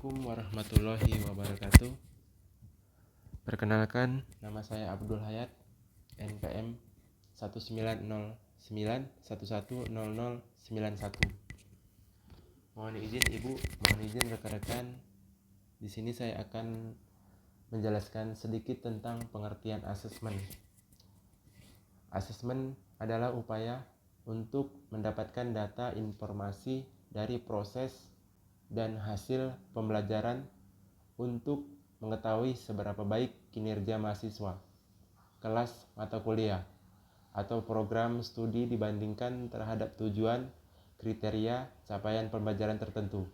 Assalamualaikum warahmatullahi wabarakatuh. Perkenalkan, nama saya Abdul Hayat, NPM 1909110091. Mohon izin Ibu, mohon izin rekan-rekan. Di sini saya akan menjelaskan sedikit tentang pengertian asesmen. Asesmen adalah upaya untuk mendapatkan data informasi dari proses dan hasil pembelajaran untuk mengetahui seberapa baik kinerja mahasiswa, kelas mata kuliah, atau program studi dibandingkan terhadap tujuan, kriteria, capaian pembelajaran tertentu.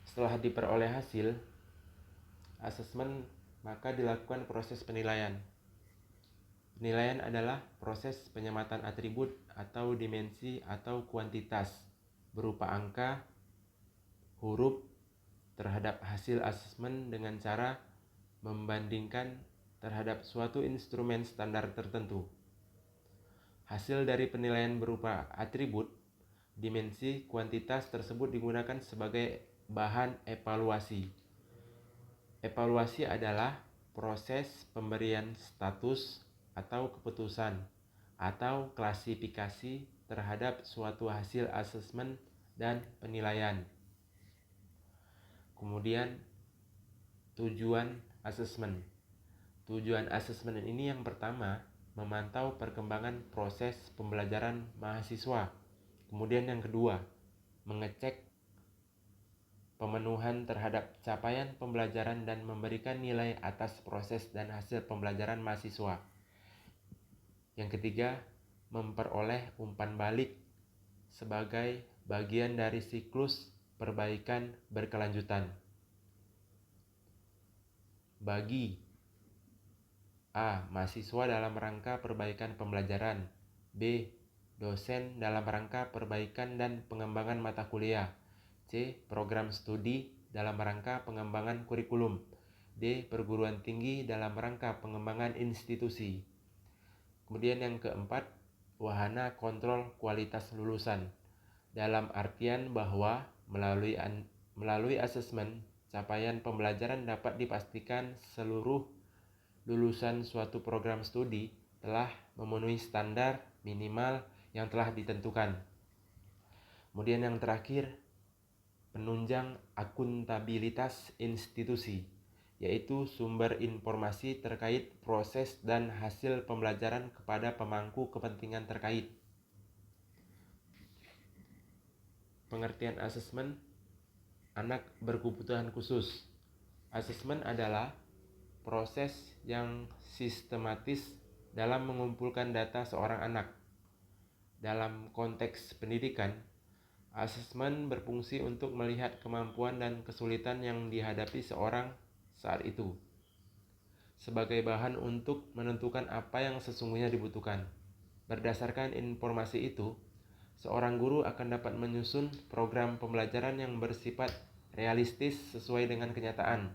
Setelah diperoleh hasil asesmen, maka dilakukan proses penilaian. Penilaian adalah proses penyematan atribut atau dimensi atau kuantitas berupa angka, huruf terhadap hasil asesmen dengan cara membandingkan terhadap suatu instrumen standar tertentu. Hasil dari penilaian berupa atribut, dimensi, kuantitas tersebut digunakan sebagai bahan evaluasi. Evaluasi adalah proses pemberian status atau keputusan atau klasifikasi terhadap suatu hasil asesmen dan penilaian. Kemudian tujuan asesmen. Tujuan asesmen ini yang pertama, memantau perkembangan proses pembelajaran mahasiswa. Kemudian yang kedua, mengecek pemenuhan terhadap capaian pembelajaran dan memberikan nilai atas proses dan hasil pembelajaran mahasiswa. Yang ketiga, memperoleh umpan balik sebagai bagian dari siklus perbaikan berkelanjutan. Bagi A. Mahasiswa dalam rangka perbaikan pembelajaran. B. Dosen dalam rangka perbaikan dan pengembangan mata kuliah. C. Program studi dalam rangka pengembangan kurikulum. D. Perguruan tinggi dalam rangka pengembangan institusi. Kemudian yang keempat, wahana kontrol kualitas lulusan. Dalam artian bahwa melalui asesmen, capaian pembelajaran dapat dipastikan seluruh lulusan suatu program studi telah memenuhi standar minimal yang telah ditentukan. Kemudian yang terakhir, penunjang akuntabilitas institusi, yaitu sumber informasi terkait proses dan hasil pembelajaran kepada pemangku kepentingan terkait. Pengertian asesmen anak berkebutuhan khusus. Asesmen adalah proses yang sistematis dalam mengumpulkan data seorang anak. Dalam konteks pendidikan, asesmen berfungsi untuk melihat kemampuan dan kesulitan yang dihadapi seorang saat itu, sebagai bahan untuk menentukan apa yang sesungguhnya dibutuhkan. Berdasarkan informasi itu, seorang guru akan dapat menyusun program pembelajaran yang bersifat realistis sesuai dengan kenyataan,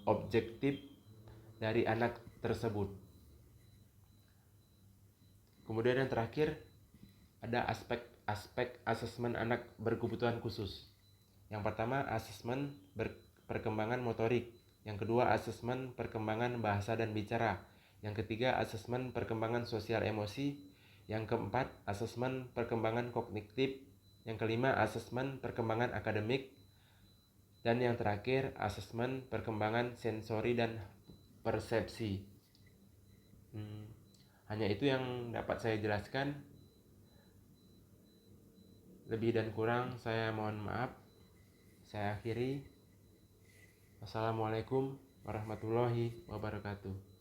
objektif dari anak tersebut. Kemudian yang terakhir, ada aspek asesmen anak berkebutuhan khusus. Yang pertama, asesmen perkembangan motorik. Yang kedua, asesmen perkembangan bahasa dan bicara. Yang ketiga, asesmen perkembangan sosial emosi. Yang keempat, asesmen perkembangan kognitif. Yang kelima, asesmen perkembangan akademik. Dan yang terakhir, asesmen perkembangan sensori dan persepsi. Hanya itu yang dapat saya jelaskan. Lebih dan kurang saya mohon maaf. Saya akhiri. Wassalamualaikum warahmatullahi wabarakatuh.